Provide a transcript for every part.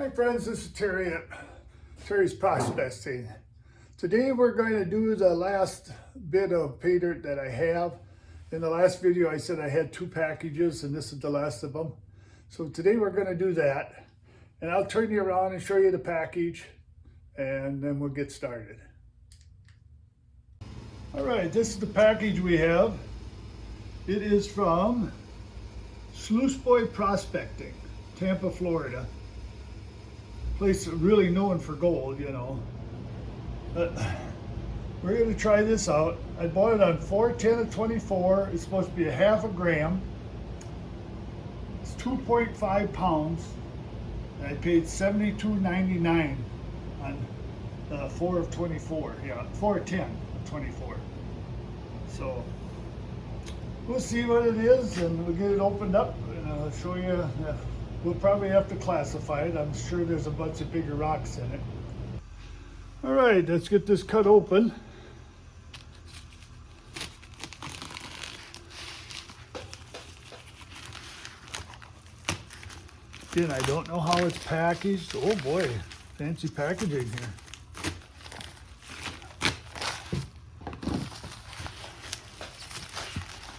Hi friends, this is Terry at Terry's Prospecting. Today we're going to do the last bit of pay dirt that I have. In the last video I said I had 2 packages and this is the last of them. So today we're going to do that. And I'll turn you around and show you the package and then we'll get started. Alright, this is the package we have. It is from Sluiceboy Prospecting, Tampa, Florida. Place really known for gold, you know. But we're going to try this out. I bought it on 4/10/24. It's supposed to be a half a gram. It's 2.5 pounds. And I paid $72.99 on 4/24. Yeah, 4/10/24. So we'll see what it is and we'll get it opened up and I'll show you. We'll probably have to classify it. I'm sure there's a bunch of bigger rocks in it. All right, let's get this cut open. Again, I don't know how it's packaged. Oh boy, fancy packaging here.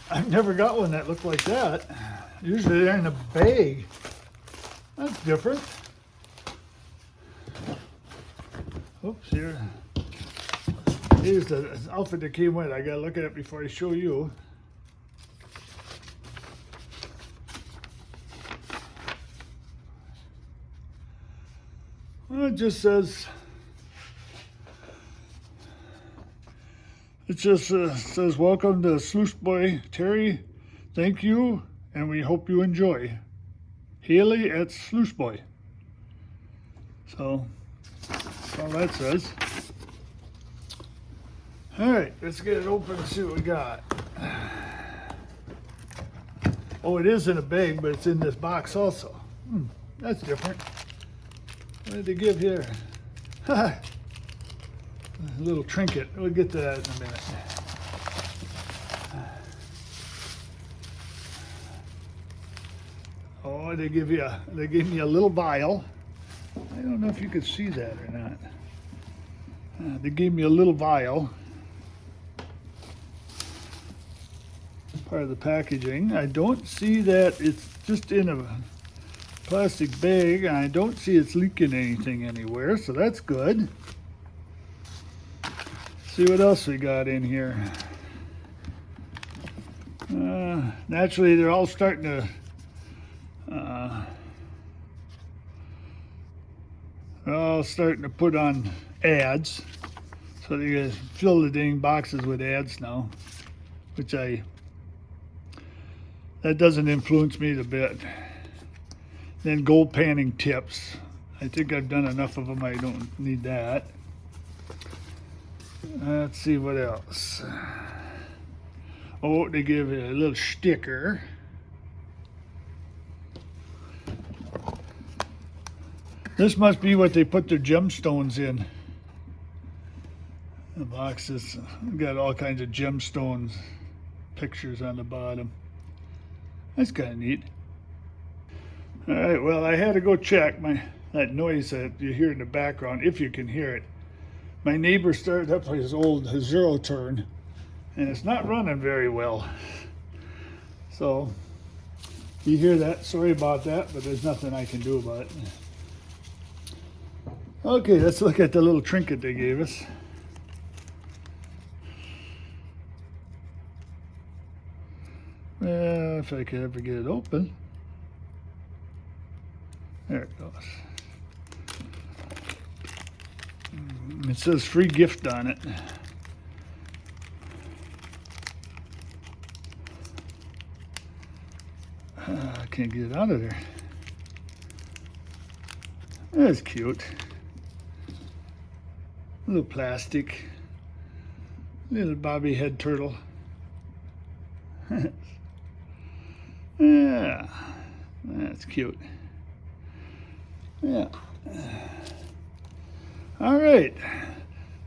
I've never got one that looked like that. Usually they're in a bag. That's different. Oops, here. Here's the outfit that came with. I gotta look at it before I show you. Well, it just says, welcome to Sluiceboy Terry. Thank you, and we hope you enjoy. Haley at Sluiceboy. So that's all that says. All right, let's get it open and see what we got. Oh, it is in a bag, but it's in this box also. That's different. What did they give here? A little trinket. We'll get to that in a minute. Oh, they gave me a little vial. I don't know if you could see that or not. They gave me a little vial. Part of the packaging. I don't see that it's just in a plastic bag. I don't see it's leaking anything anywhere, so that's good. See what else we got in here. Naturally, they're all starting to put on ads, so they gotta fill the dang boxes with ads now, which that doesn't influence me a bit. Then gold panning tips. I think I've done enough of them. I don't need that. Let's see what else. Oh, they give it a little sticker. This must be what they put their gemstones in. The box has got all kinds of gemstones pictures on the bottom. That's kind of neat. All right, well, I had to go check that noise that you hear in the background, if you can hear it. My neighbor started up his zero turn, and it's not running very well. So, you hear that, sorry about that, but there's nothing I can do about it. Okay, let's look at the little trinket they gave us. Well, if I could ever get it open. There it goes. It says free gift on it. I can't get it out of there. That's cute. Little plastic. Little bobby head turtle. Yeah, that's cute. Yeah. All right,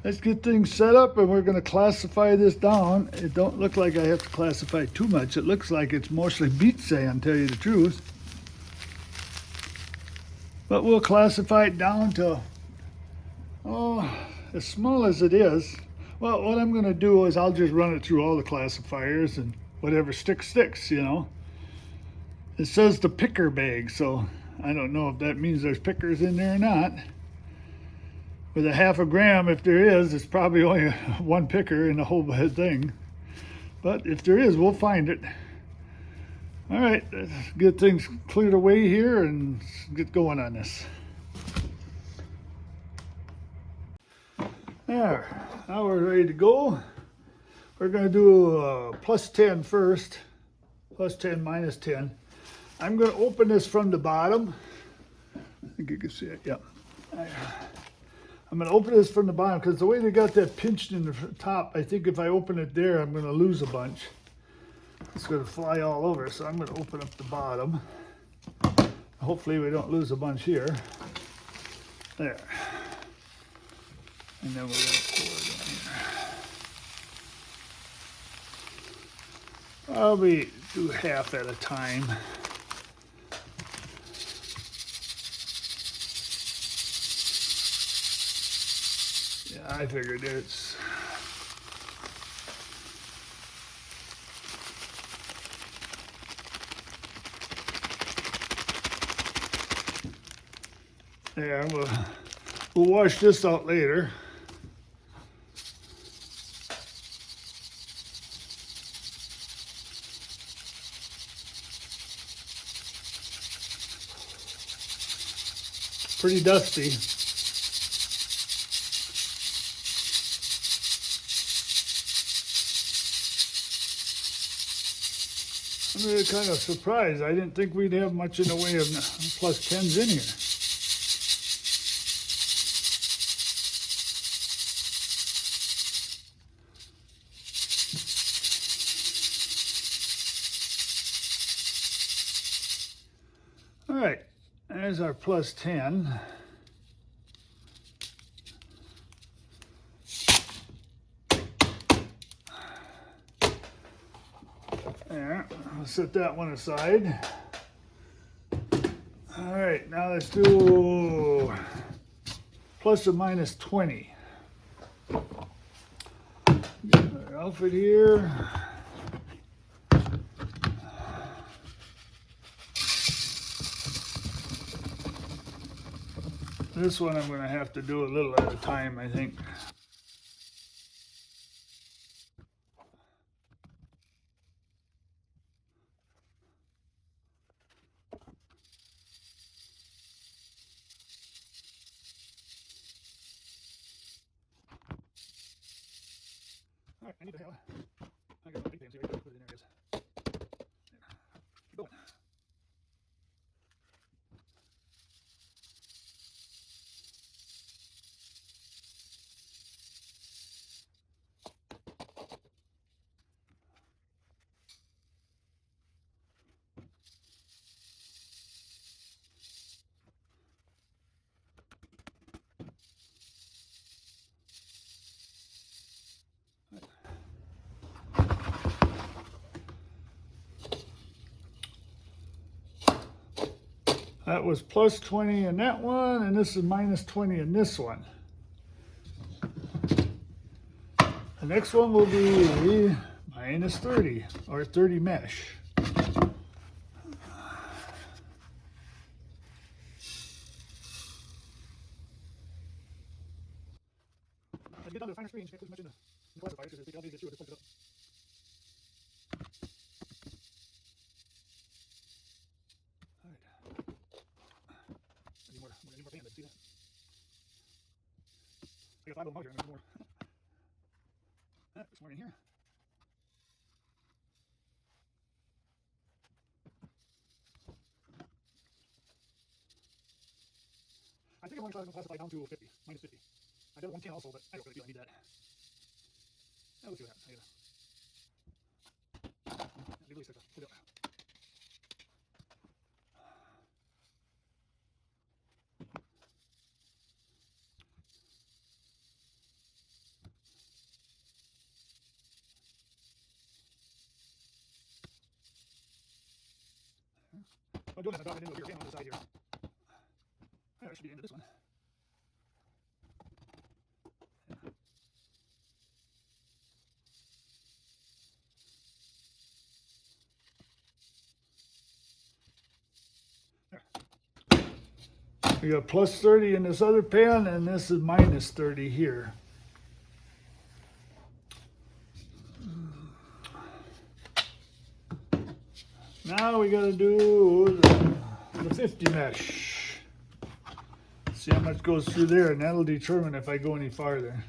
let's get things set up and we're going to classify this down. It don't look like I have to classify too much. It looks like it's mostly beach sand, tell you the truth. But we'll classify it down to, oh, as small as it is. Well, what I'm going to do is I'll just run it through all the classifiers, and whatever sticks, sticks, you know. It says the picker bag, so I don't know if that means there's pickers in there or not. With a half a gram, if there is, it's probably only one picker in the whole thing. But if there is, we'll find it. All right, let's get things cleared away here and get going on this. There, now we're ready to go. We're going to do plus 10 first. Plus 10, minus 10. I'm going to open this from the bottom. I think you can see it, yeah. I'm going to open this from the bottom because the way they got that pinched in the top, I think if I open it there, I'm going to lose a bunch. It's going to fly all over, so I'm going to open up the bottom. Hopefully we don't lose a bunch here. There. And then we're going to pour it in here. Probably do half at a time. Yeah, I figured it's... Yeah, we'll wash this out later. Pretty dusty. I'm really kind of surprised. I didn't think we'd have much in the way of plus 10s in here. All right, there's our plus 10. There, I'll set that one aside. All right, now let's do plus or minus 20. Get our outfit here. This one I'm going to have to do a little at a time, I think. All right, I need to have, I got my big pans here, I gotta put it in there, I guess. Keep going. That was plus 20 in that one, and this is minus 20 in this one. The next one will be minus 30, or 30 mesh. As you get down to the finer screens, you can't put as much in the classifier because it's get through it, it plugs it up. I need more pan, see that? I got 5 of them out here, and there's more. There's more in here. I think I'm going to classify down to 50, minus 50. I did 110 also, but I don't really feel I need that. Yeah, let's see what happens. At least put it up. I'm doing this, I'm dropping it into here, on the side here. should be into this one. We got plus 30 in this other pan, and this is minus 30 here. Now we gotta do the 50 mesh. See how much goes through there, and that'll determine if I go any farther.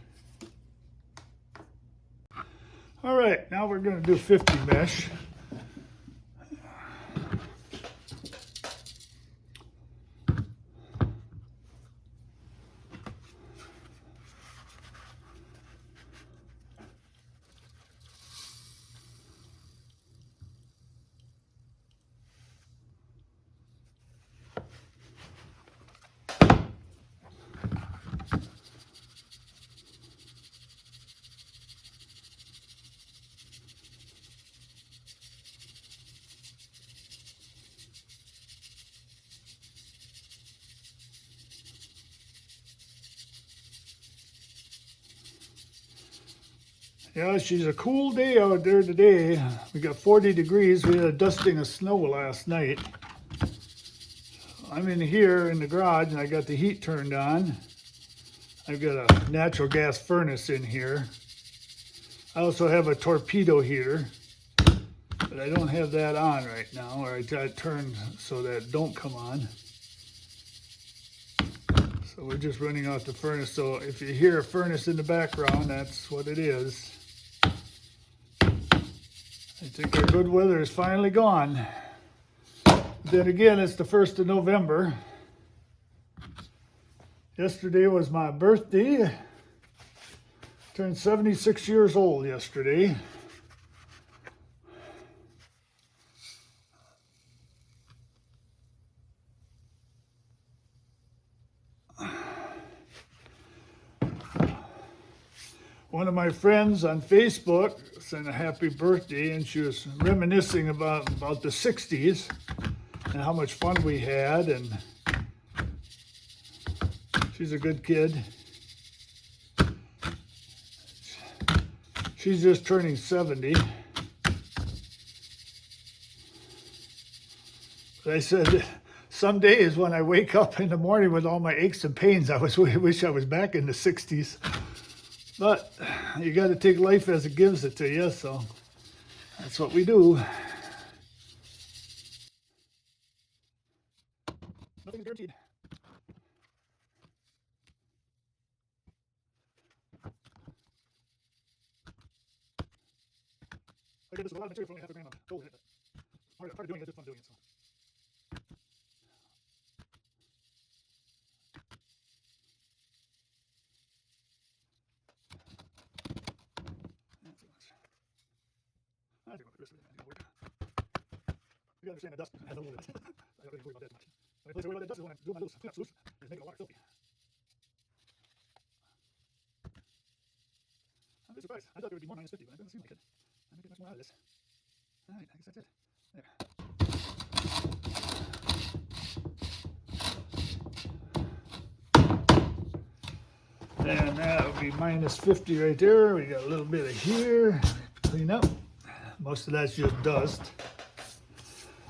All right, now we're gonna do 50 mesh. Yeah, she's a cool day out there today. We got 40 degrees. We had a dusting of snow last night. I'm in here in the garage and I got the heat turned on. I've got a natural gas furnace in here. I also have a torpedo heater, but I don't have that on right now, or I got it turned so that it don't come on. So we're just running off the furnace. So if you hear a furnace in the background, that's what it is. I think our good weather is finally gone. Then again, it's the 1st of November. Yesterday was my birthday. Turned 76 years old yesterday. One of my friends on Facebook sent a happy birthday, and she was reminiscing about the 60s and how much fun we had, and she's a good kid. She's just turning 70. But I said, some days when I wake up in the morning with all my aches and pains, I wish I was back in the 60s. But you got to take life as it gives it to you, so that's what we do. Nothing's guaranteed. I did this with a lot of material for only half a gram of gold in it, but part of doing it is just fun doing it. So. I think the rest of it work. You gotta understand that dust has a little bit. I don't really worry about that much. The only place I worry about that dust is when I'm doing my little cleanup sluice, is making the water filthy. I'm just surprised. I thought there would be more minus 50, but it doesn't seem like it. I'm gonna get much more out of this. Alright, I guess that's it. There. And that would be minus 50 right there. We got a little bit of here. Clean up. Most of that's just dust.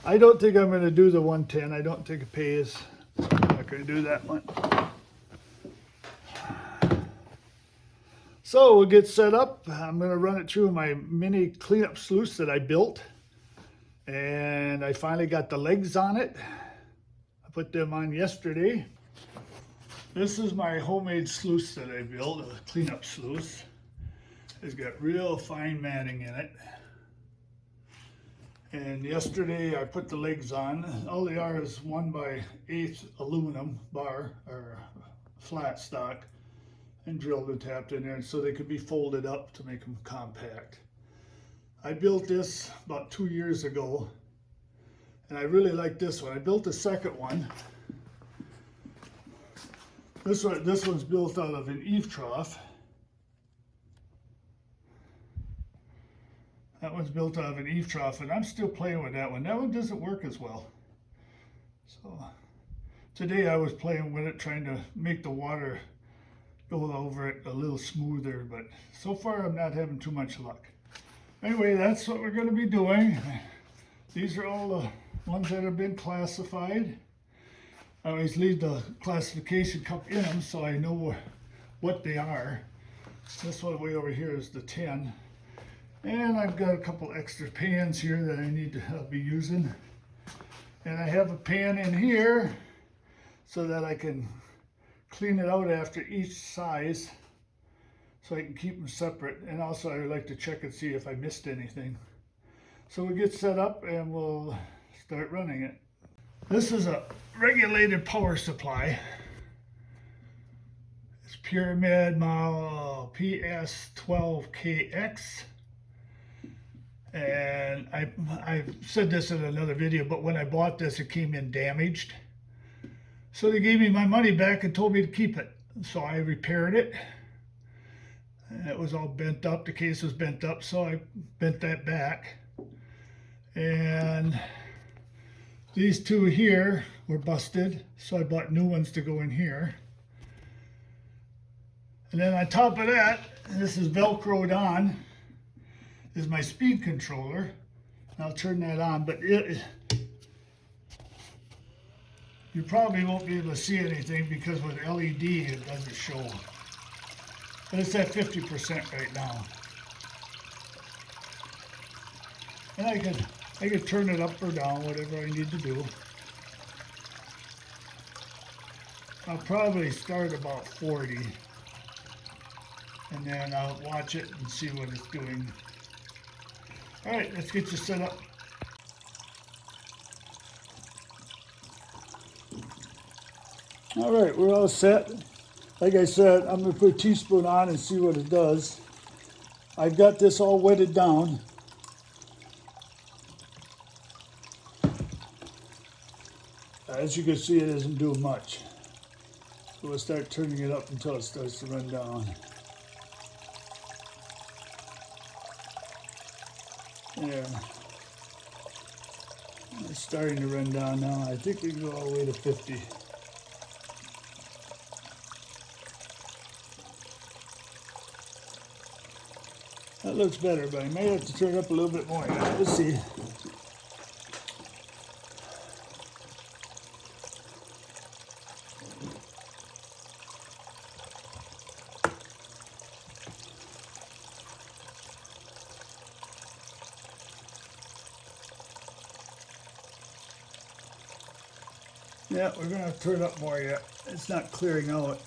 I don't think I'm going to do the 110. I don't think it pays. I'm not going to do that one. So we'll get set up. I'm going to run it through my mini cleanup sluice that I built. And I finally got the legs on it. I put them on yesterday. This is my homemade sluice that I built, a cleanup sluice. It's got real fine matting in it. And yesterday I put the legs on. All they are is 1x8 aluminum bar, or flat stock, and drilled and tapped in there so they could be folded up to make them compact. I built this about 2 years ago, and I really like this one. I built the second one. This one's built out of an eave trough. That one's built out of an eave trough, and I'm still playing with that one. That one doesn't work as well. So Today I was playing with it, trying to make the water go over it a little smoother, but so far I'm not having too much luck. Anyway, that's what we're going to be doing. These are all the ones that have been classified. I always leave the classification cup in them so I know what they are. This one way over here is the 10. And I've got a couple extra pans here that I need to be using. And I have a pan in here so that I can clean it out after each size so I can keep them separate. And also I would like to check and see if I missed anything. So we'll get set up and we'll start running it. This is a regulated power supply. It's Pyramid model PS12KX. And I've said this in another video, but when I bought this, it came in damaged. So they gave me my money back and told me to keep it. So I repaired it. And it was all bent up. The case was bent up, so I bent that back. And these two here were busted, so I bought new ones to go in here. And then on top of that, this is Velcroed on, is my speed controller. I'll turn that on, but you probably won't be able to see anything because with LED it doesn't show. But it's at 50% right now. And I could turn it up or down, whatever I need to do. I'll probably start about 40. And then I'll watch it and see what it's doing. All right, let's get you set up. All right, we're all set. Like I said, I'm gonna put a teaspoon on and see what it does. I've got this all wetted down. As you can see, it isn't doing much. So we'll start turning it up until it starts to run down. There. It's starting to run down now. I think we can go all the way to 50. That looks better, but I may have to turn it up a little bit more. Let's see. Yeah, we're going to have to turn it up more yet. It's not clearing out.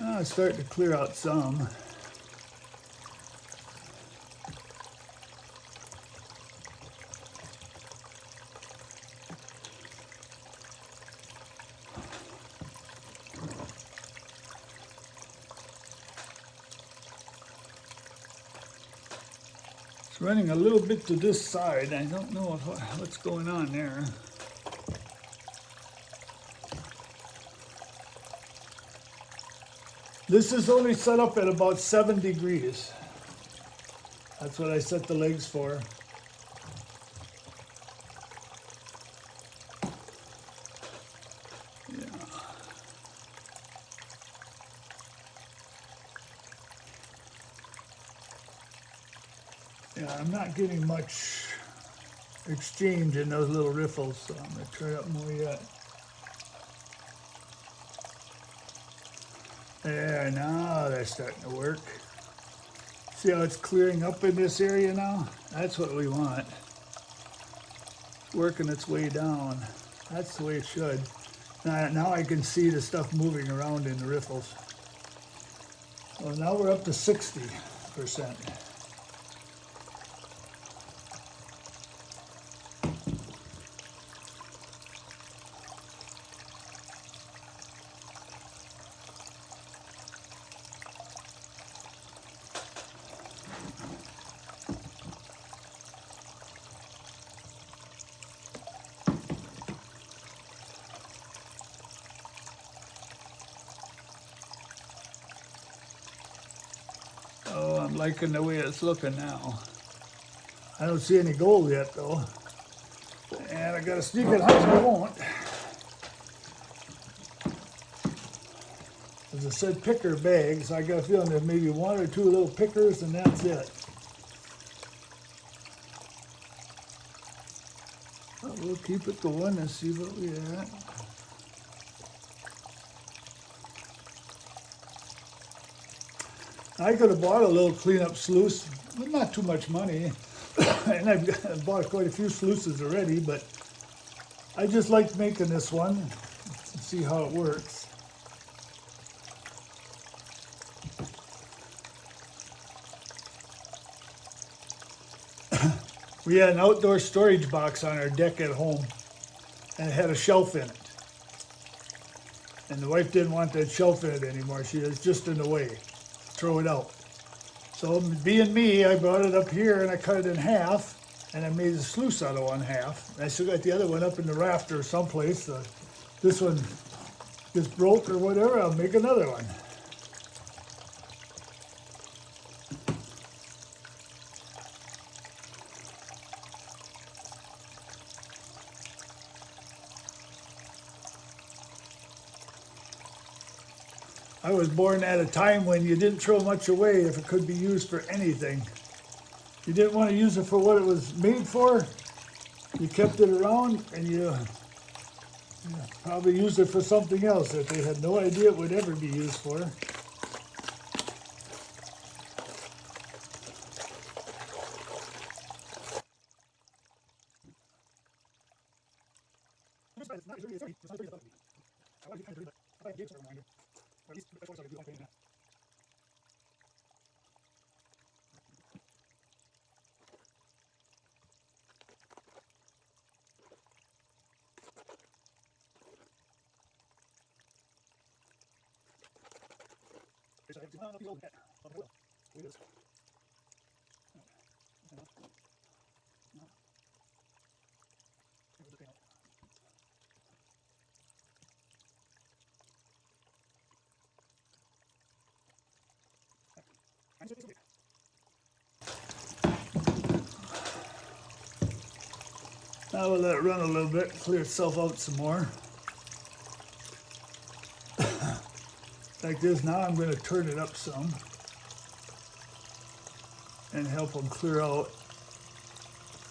Oh, it's starting to clear out some. Running a little bit to this side. I don't know what's going on there. This is only set up at about 7 degrees. That's what I set the legs for. Yeah, I'm not getting much exchange in those little riffles, so I'm going to turn up more yet. There, now they're starting to work. See how it's clearing up in this area now? That's what we want. It's working its way down. That's the way it should. Now I can see the stuff moving around in the riffles. Well, now we're up to 60%. I'm liking the way it's looking now. I don't see any gold yet though. And I got a sneaking hunch I won't. As I said, picker bags. I got a feeling there's maybe one or two little pickers and that's it. But we'll keep it going and see what we got. I could have bought a little cleanup sluice, but not too much money. And I've bought quite a few sluices already, but I just liked making this one to see how it works. We had an outdoor storage box on our deck at home, and it had a shelf in it. And the wife didn't want that shelf in it anymore. She was just in the way. Throw it out. So being me, I brought it up here and I cut it in half, and I made a sluice out of one half. I still got the other one up in the rafter someplace. This one just broke or whatever, I'll make another one. I was born at a time when you didn't throw much away if it could be used for anything. You didn't want to use it for what it was made for. You kept it around and you probably used it for something else that they had no idea it would ever be used for. Now we'll let it run a little bit, clear itself out some more. Like this, now I'm going to turn it up some and help them clear out.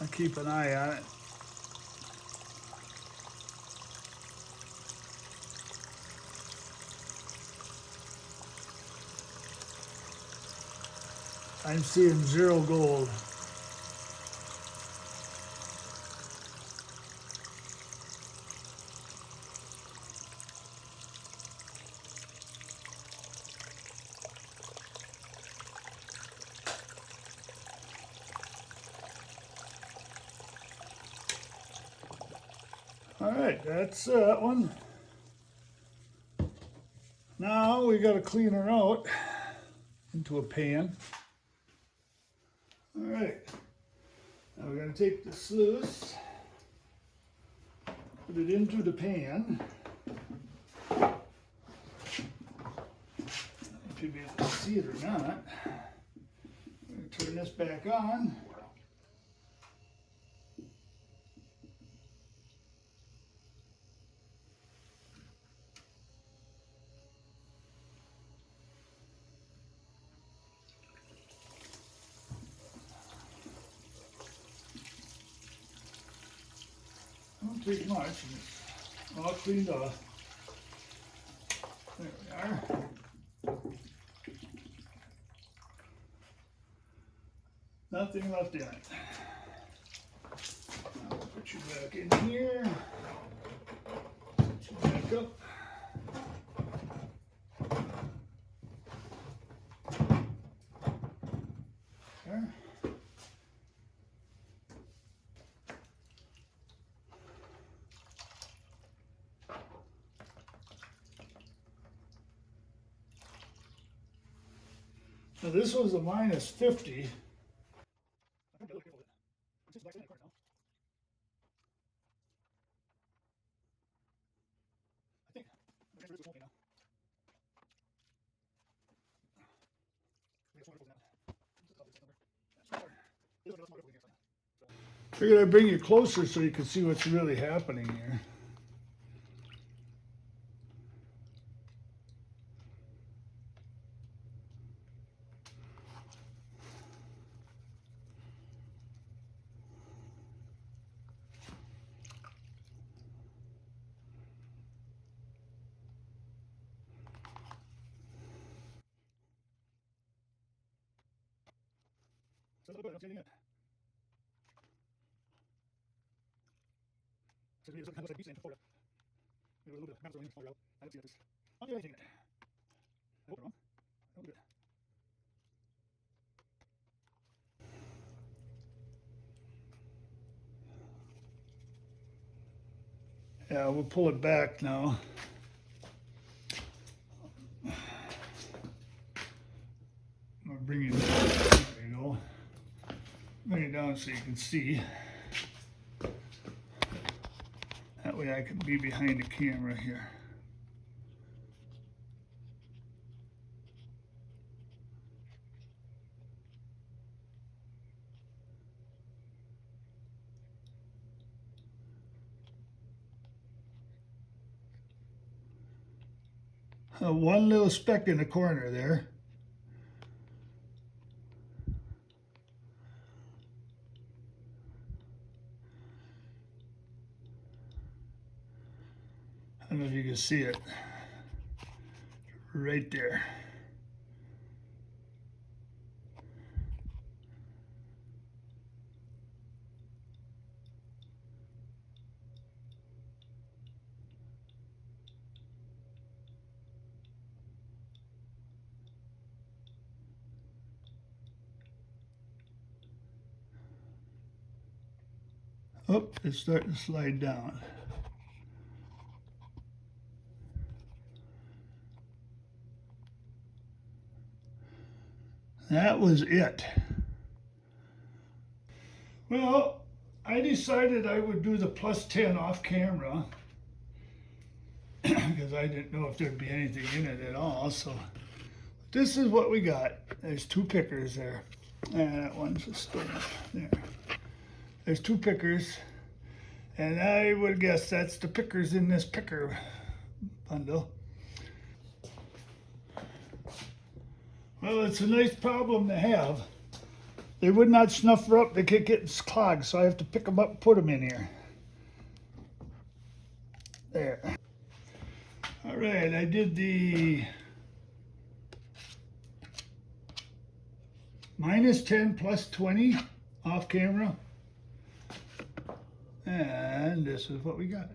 I keep an eye on it. I'm seeing zero gold. All right, that's that one. Now we got to clean her out into a pan. All right, now we're going to take the sluice, put it into the pan. If you'll be able to see it or not. I'm going to turn this back on. Don't take much, it's all cleaned off. There we are. Nothing left in it. Now we'll put you back in here. Put you back up. There. Now this was a -50. Figured I'd bring you closer so you can see what's really happening here. So a little bit, I'm getting it. So it looks like beach sand for photo. Maybe a little bit of mountain out. I don't see this. I'm getting it. I hope I'm wrong. I hope good. Yeah, we'll pull it back now. I'll bring it down. There you go. Bring it down so you can see. That way I can be behind the camera here. One little speck in the corner there. I don't know if you can see it. Right there. Oh, it's starting to slide down. That was it. Well, I decided I would do the +10 off camera because I didn't know if there'd be anything in it at all. So this is what we got. There's two pickers there. And that one's a stone. There. There's two pickers. And I would guess that's the pickers in this picker bundle. Well, it's a nice problem to have. They would not snuff her up. They keep getting clogged, so I have to pick them up and put them in here. There. All right, I did the -10 +20 off camera. And this is what we got.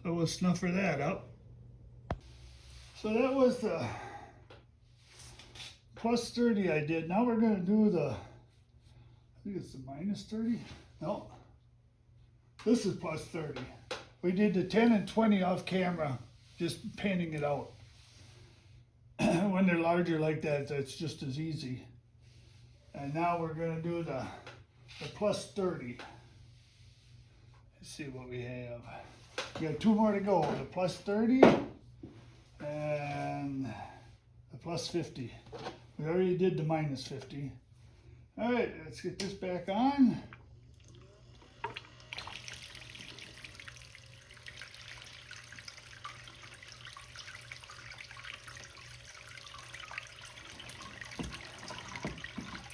So we'll snuffer that up. So that was the +30 I did. Now we're going to do the, I think it's the -30. No, this is +30. We did the 10 and 20 off camera, just painting it out. When they're larger like that, that's just as easy. And now we're going to do the +30. Let's see what we have. We got two more to go. The +30 and the +50. We already did the -50. All right, let's get this back on.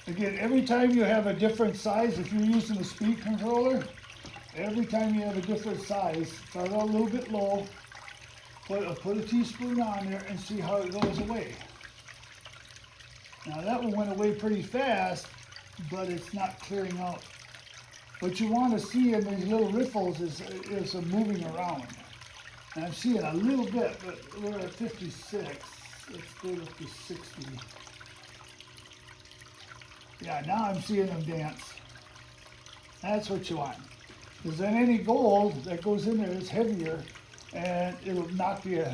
Again, every time you have a different size, if you're using a speed controller, every time you have a different size, start out a little bit low, put a teaspoon on there and see how it goes away. Now that one went away pretty fast, but it's not clearing out. What you want to see in these little riffles is a moving around. And I'm seeing a little bit, but we're at 56. Let's go up to 60. Yeah, now I'm seeing them dance. That's what you want. Because then any gold that goes in there is heavier and it'll knock the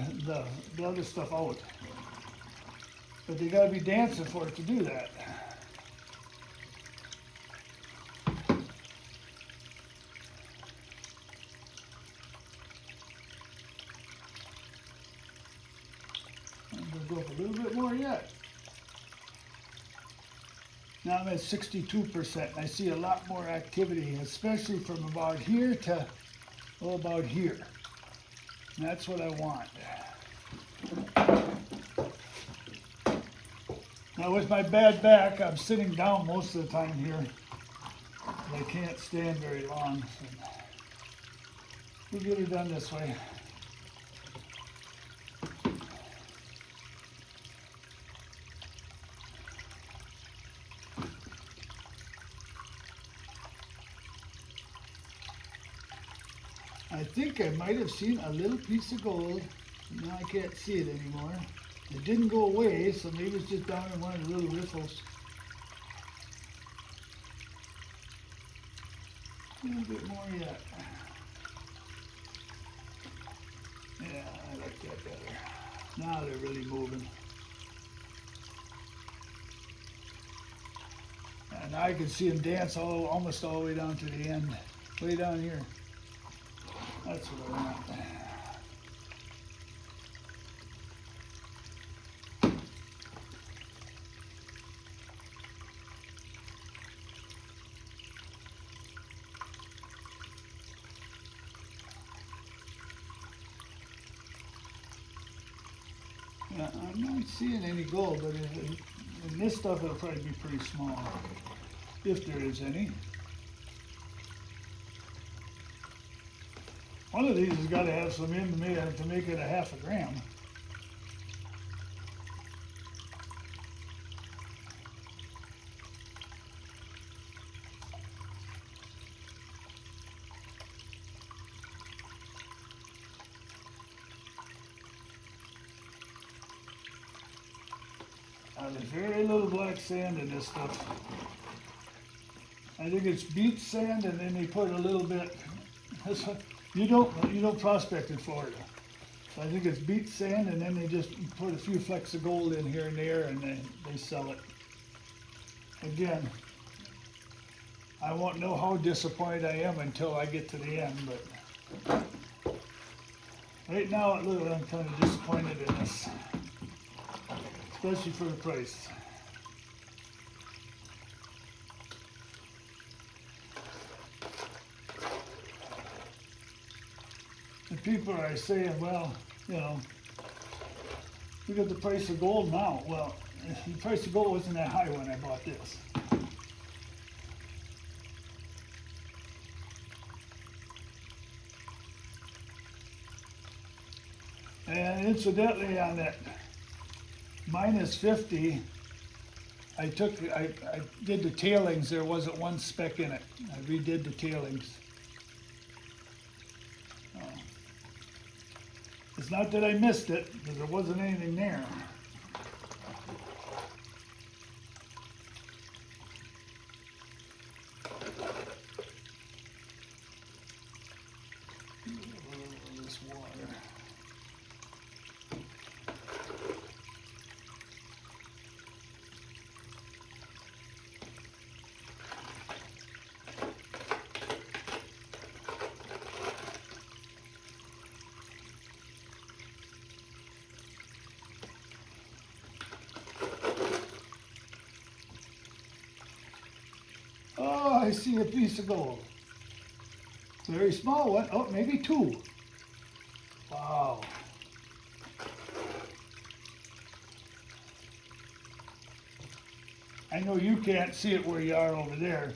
other stuff out. But they gotta be dancing for it to do that. I'm gonna go up a little bit more yet. Now I'm at 62%. I see a lot more activity, especially from about here to about here. And that's what I want. Now with my bad back, I'm sitting down most of the time here. I can't stand very long. So we'll get it done this way. I think I might have seen a little piece of gold. Now I can't see it anymore. It didn't go away, so maybe it's just down in one of the little riffles. A little bit more yet. Yeah, I like that better. Now they're really moving. And I can see them dance almost all the way down to the end. Way down here. That's what I want. Yeah, I'm not seeing any gold, but in this stuff it'll probably be pretty small, if there is any. One of these has got to have some in to make it a half a gram. There's very little black sand in this stuff. I think it's beach sand, and then they put a little bit. You don't prospect in Florida. So I think it's beach sand, and then they just put a few flecks of gold in here and there, and they sell it. Again, I won't know how disappointed I am until I get to the end, but right now I'm kind of disappointed in this. Especially for the price. And people are saying, well, you know, look at the price of gold now. Well, the price of gold wasn't that high when I bought this. And incidentally, on that minus 50, I did the tailings. There wasn't one speck in it. I redid the tailings. It's not that I missed it, because there wasn't anything there. This water. Oh, I see a piece of gold. It's a very small one. Oh, maybe two. Wow. I know you can't see it where you are over there.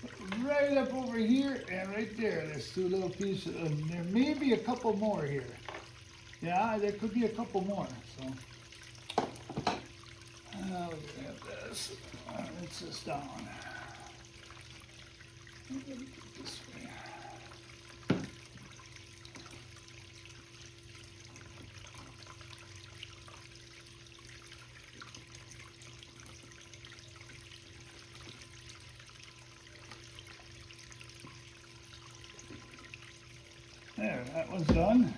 But right up over here and right there, there's two little pieces. And there may be a couple more here. Yeah, there could be a couple more. So, we're gonna have this. Rinse this down. This way. There, that one's done.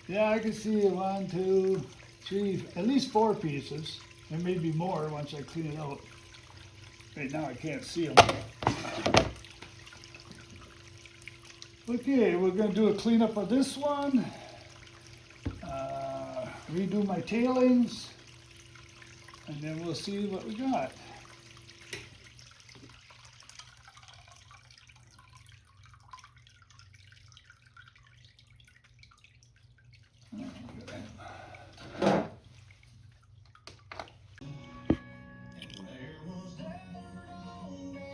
Yeah, I can see 1, 2, 3, at least 4 pieces. There may be more once I clean it out. Right now I can't see them. Okay, we're going to do a cleanup of this one, redo my tailings, and then we'll see what we got.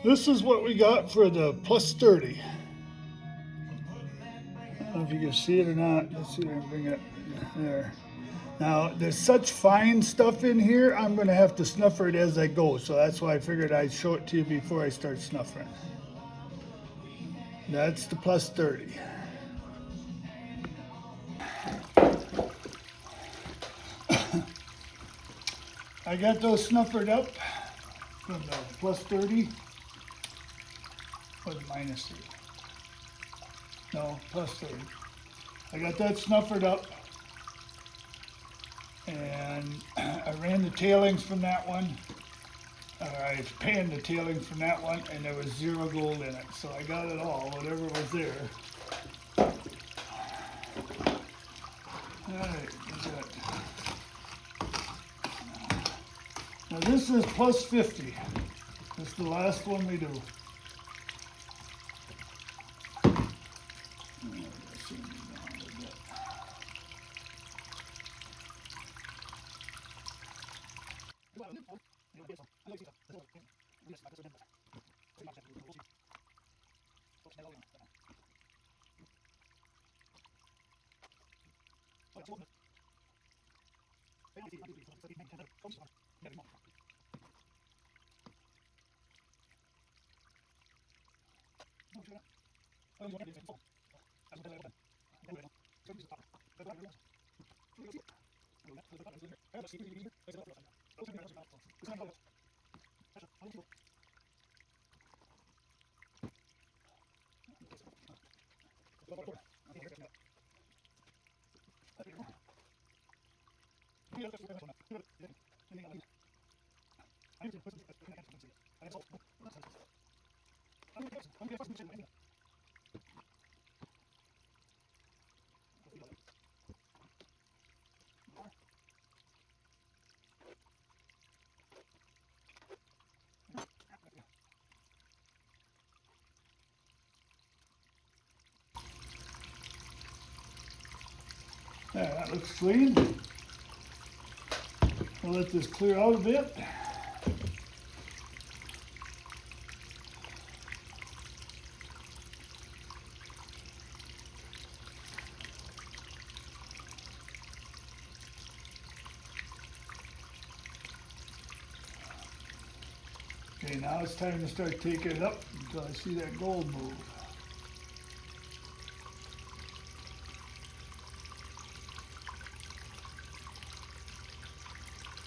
This is what we got for the plus 30. I don't know if you can see it or not. Let's see if I can bring it there. Now, there's such fine stuff in here, I'm going to have to snuffer it as I go. So that's why I figured I'd show it to you before I start snuffering. That's the plus 30. I got those snuffered up from the plus 30. Or the minus 30. No, plus 30. I got that snuffered up. And I ran the tailings from that one. I panned the tailings from that one, and there was 0 gold in it. So I got it all, whatever was there. Alright, that's it. Now this is plus 50. This is the last one we do. There, that looks clean. We'll let this clear out a bit. Okay, now it's time to start taking it up until I see that gold move.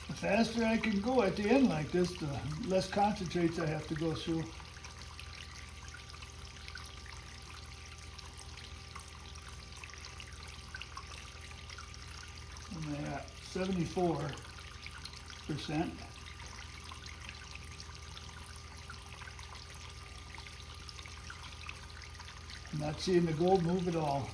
The faster I can go at the end like this, the less concentrates I have to go through. I'm at 74%. I'm not seeing the gold move at all.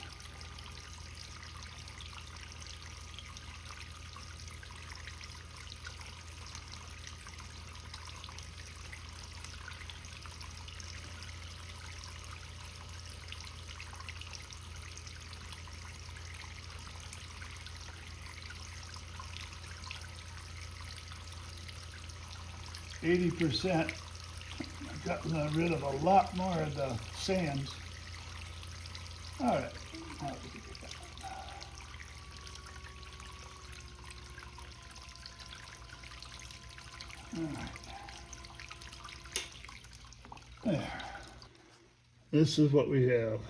%. I've gotten rid of a lot more of the sands. All right, now we can get that one. All right. There. This is what we have.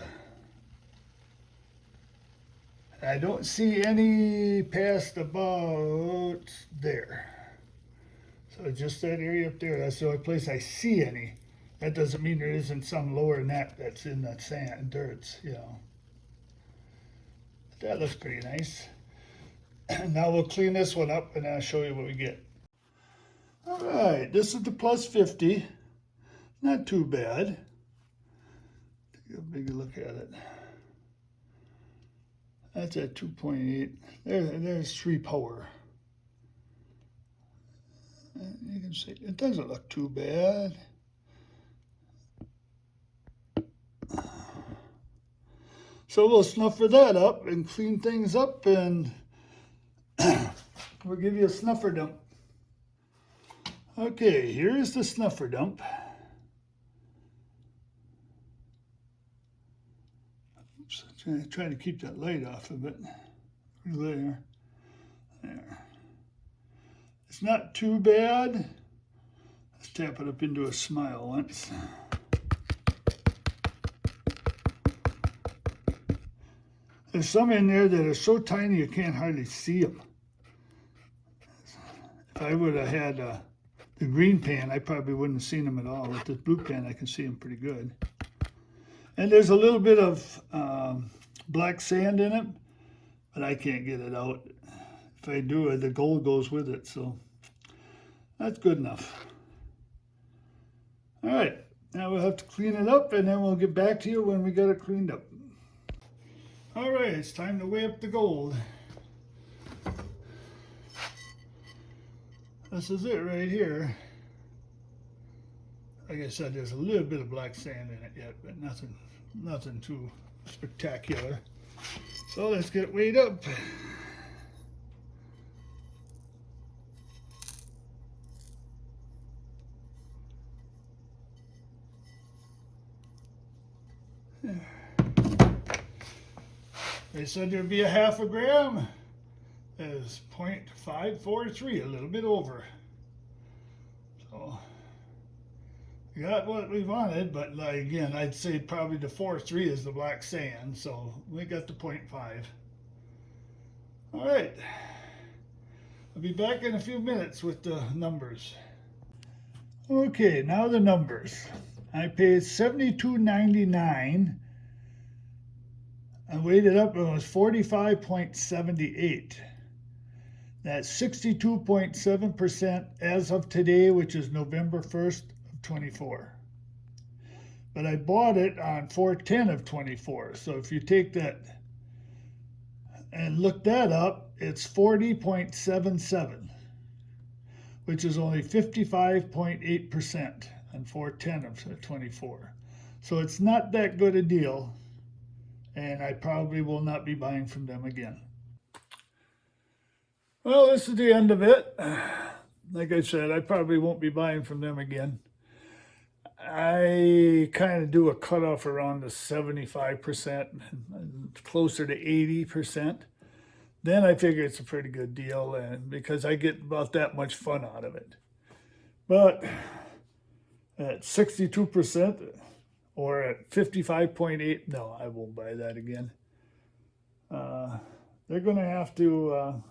I don't see any past about there. So just that area up there, that's the only place I see any. That doesn't mean there isn't some lower than that that's in that sand, dirts, you know. But that looks pretty nice. Now we'll clean this one up and I'll show you what we get. All right, this is the plus 50. Not too bad. Take a bigger look at it. That's at 2.8. There's 3 power. You can see it doesn't look too bad. So we'll snuffer that up and clean things up, and we'll give you a snuffer dump. Okay, here's the snuffer dump. Oops, trying to keep that light off of it. There. It's not too bad. Let's tap it up into a smile once. There's some in there that are so tiny you can't hardly see them. If I would have had the green pan, I probably wouldn't have seen them at all. With this blue pan, I can see them pretty good. And there's a little bit of black sand in it, but I can't get it out. If I do it, the gold goes with it, so that's good enough. All right, now we'll have to clean it up, and then we'll get back to you when we get it cleaned up. All right, it's time to weigh up the gold. This is it right here. Like I said, there's a little bit of black sand in it yet, but nothing too spectacular. So let's get it weighed up. They said there'd be a half a gram. Is 0.543, a little bit over. So we got what we wanted, but again, I'd say probably the 4.3 is the black sand, so we got the 0.5. All right, I'll be back in a few minutes with the numbers. Okay, now the numbers. I paid $72.99. I weighed it up, it was 45.78. That's 62.7% as of today, which is November 1st of 24. But I bought it on 4/10 of 24. So if you take that and look that up, it's 40.77, which is only 55.8% on 4/10 of 24. So it's not that good a deal, and I probably will not be buying from them again. Well, this is the end of it. Like I said, I probably won't be buying from them again. I kind of do a cutoff around the 75%, closer to 80%. Then I figure it's a pretty good deal, and because I get about that much fun out of it. But at 62% or at 55.8, no, I won't buy that again. They're going to have to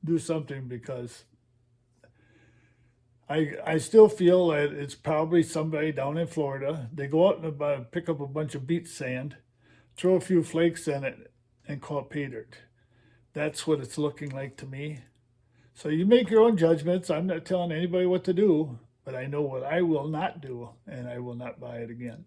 do something, because I still feel that it's probably somebody down in Florida. They go out and pick up a bunch of beach sand, throw a few flakes in it, and call it Paydirt. That's what it's looking like to me. So you make your own judgments. I'm not telling anybody what to do, but I know what I will not do, and I will not buy it again.